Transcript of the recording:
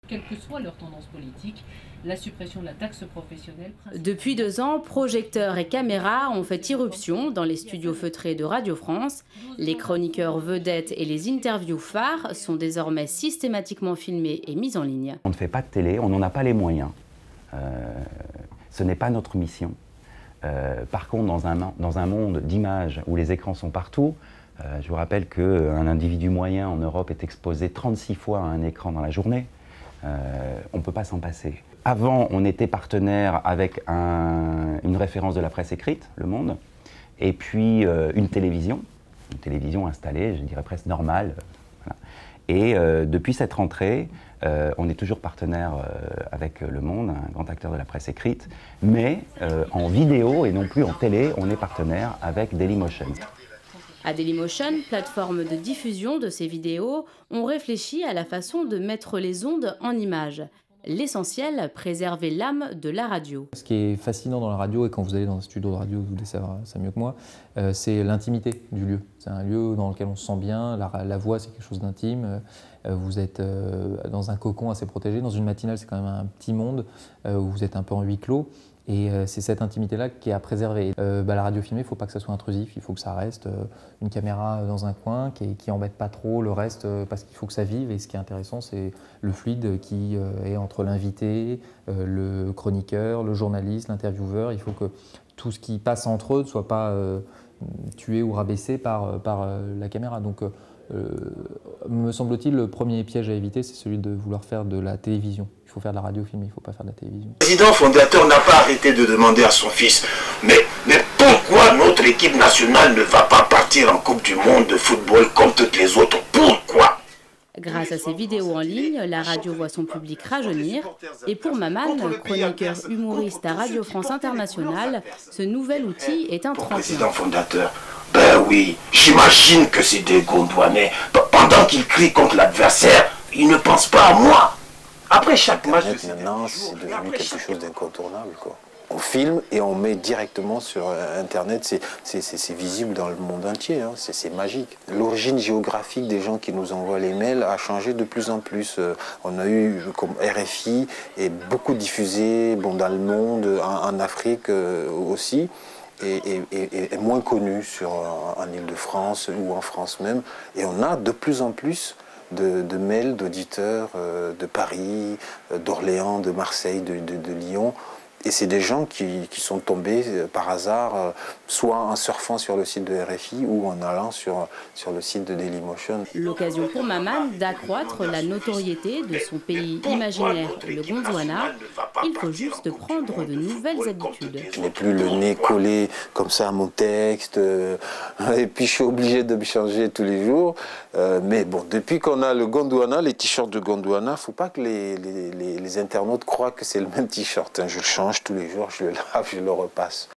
Quelle que soit leur tendance politique, la suppression de la taxe professionnelle. Depuis 2 ans, projecteurs et caméras ont fait irruption dans les studios feutrés de Radio France. Les chroniqueurs vedettes et les interviews phares sont désormais systématiquement filmés et mis en ligne. On ne fait pas de télé, on n'en a pas les moyens. Ce n'est pas notre mission. Par contre, dans un monde d'images où les écrans sont partout, je vous rappelle qu'un individu moyen en Europe est exposé 36 fois à un écran dans la journée. On ne peut pas s'en passer. Avant, on était partenaire avec une référence de la presse écrite, Le Monde, et puis une télévision installée, je dirais presque normale. Voilà. Et depuis cette rentrée, on est toujours partenaire avec Le Monde, un grand acteur de la presse écrite, mais en vidéo et non plus en télé, on est partenaire avec Dailymotion. À Dailymotion, plateforme de diffusion de ces vidéos, on réfléchit à la façon de mettre les ondes en images. L'essentiel, préserver l'âme de la radio. Ce qui est fascinant dans la radio, et quand vous allez dans un studio de radio, vous devez savoir ça mieux que moi, c'est l'intimité du lieu. C'est un lieu dans lequel on se sent bien, la voix c'est quelque chose d'intime, vous êtes dans un cocon assez protégé, dans une matinale c'est quand même un petit monde où vous êtes un peu en huis clos. Et c'est cette intimité-là qui est à préserver. La radio filmée, il ne faut pas que ça soit intrusif, il faut que ça reste une caméra dans un coin qui embête pas trop le reste parce qu'il faut que ça vive. Et ce qui est intéressant, c'est le fluide qui est entre l'invité, le chroniqueur, le journaliste, l'intervieweur. Il faut que tout ce qui passe entre eux ne soit pas tué ou rabaissé par la caméra. Donc, me semble-t-il, le premier piège à éviter, c'est celui de vouloir faire de la télévision. Il faut faire de la radio filmée, il ne faut pas faire de la télévision. Le président fondateur n'a pas arrêté de demander à son fils « Mais pourquoi notre équipe nationale ne va pas partir en Coupe du Monde de football comme toutes les autres? Pourquoi ?» Grâce à ces vidéos en ligne, la radio voit son public rajeunir. Et pour Maman, chroniqueur humoriste à Radio France Internationale, ce nouvel outil est un tremplin. Président fondateur, ben oui, j'imagine que c'est des Gondouanais. Pendant qu'ils crient contre l'adversaire, ils ne pensent pas à moi. Après chaque match... Maintenant, c'est devenu quelque chose d'incontournable, quoi. On filme et on met directement sur Internet, c'est visible dans le monde entier, hein. C'est magique. L'origine géographique des gens qui nous envoient les mails a changé de plus en plus. On a eu comme RFI et beaucoup diffusé dans le monde, en Afrique aussi, et moins connu en Île-de-France ou en France même. Et on a de plus en plus de mails d'auditeurs de Paris, d'Orléans, de Marseille, de Lyon. Et c'est des gens qui sont tombés par hasard, soit en surfant sur le site de RFI ou en allant sur le site de Dailymotion. L'occasion pour Maman d'accroître la notoriété de son pays imaginaire, le Gondwana. Il faut juste prendre de nouvelles habitudes. Je n'ai plus le nez collé comme ça à mon texte, et puis je suis obligé de me changer tous les jours. Mais bon, depuis qu'on a le Gondwana, les t-shirts de Gondwana, il ne faut pas que les internautes croient que c'est le même t-shirt. Je le change tous les jours, je le lave, je le repasse.